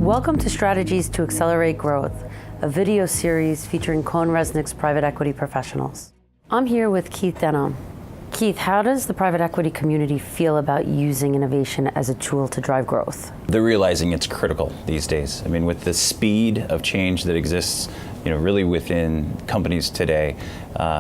Welcome to Strategies to Accelerate Growth, a video series featuring CohnReznick's private equity professionals. I'm here with Keith Denham. Keith, how does the private equity community feel about using innovation as a tool to drive growth? They're realizing it's critical these days. I mean, with the speed of change that exists, really within companies today,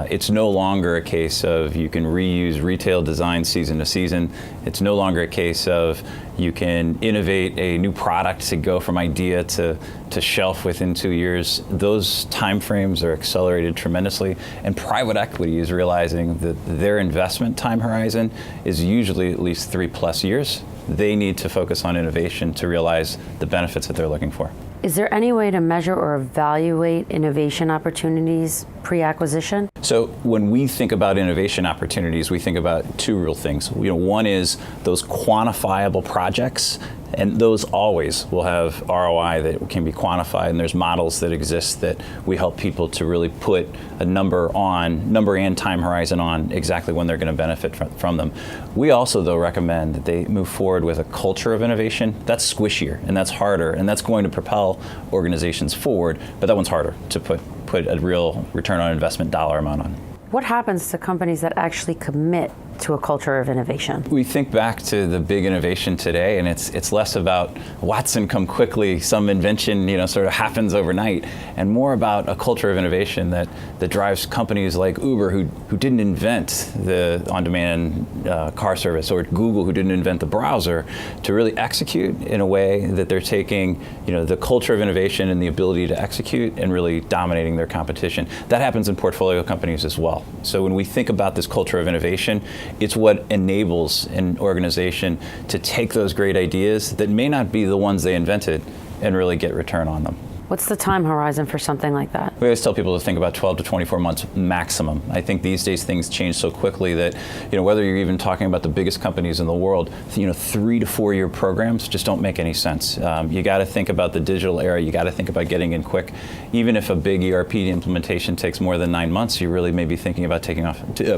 it's no longer a case of you can reuse retail design season to season. It's no longer a case of you can innovate a new product to go from idea to shelf within 2 years. Those timeframes are accelerated tremendously, and private equity is realizing that their investment time horizon is usually at least 3+ years. They need to focus on innovation to realize the benefits that they're looking for. Is there any way to measure or evaluate innovation opportunities pre-acquisition? So when we think about innovation opportunities, we think about two real things. One is those quantifiable projects, and those always will have ROI that can be quantified, and there's models that exist that we help people to really put a number and time horizon on exactly when they're going to benefit from them. We also, though, recommend that they move forward with a culture of innovation. That's squishier, and that's harder, and that's going to propel organizations forward, but that one's harder to put a real return on investment dollar amount on. What happens to companies that actually commit to a culture of innovation? We think back to the big innovation today, and it's less about Watson come quickly, some invention sort of happens overnight, and more about a culture of innovation that drives companies like Uber, who didn't invent the on-demand car service, or Google, who didn't invent the browser, to really execute in a way that they're taking the culture of innovation and the ability to execute and really dominating their competition. That happens in portfolio companies as well. So when we think about this culture of innovation, it's what enables an organization to take those great ideas that may not be the ones they invented and really get return on them. What's the time horizon for something like that? We always tell people to think about 12 to 24 months maximum. I think these days things change so quickly that whether you're even talking about the biggest companies in the world, 3 to 4 year programs just don't make any sense. You got to think about the digital era. You got to think about getting in quick. Even if a big ERP implementation takes more than 9 months, you really may be thinking about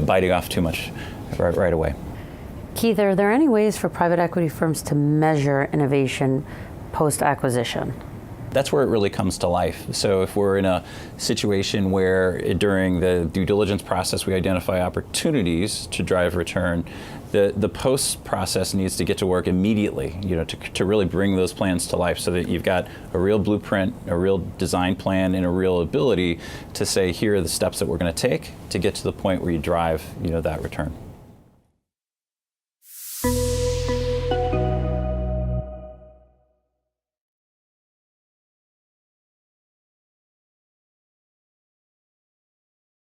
biting off too much right away. Keith, are there any ways for private equity firms to measure innovation post-acquisition? That's where it really comes to life. So if we're in a situation where during the due diligence process we identify opportunities to drive return, the post process needs to get to work immediately, to really bring those plans to life so that you've got a real blueprint, a real design plan, and a real ability to say, here are the steps that we're going to take to get to the point where you drive that return.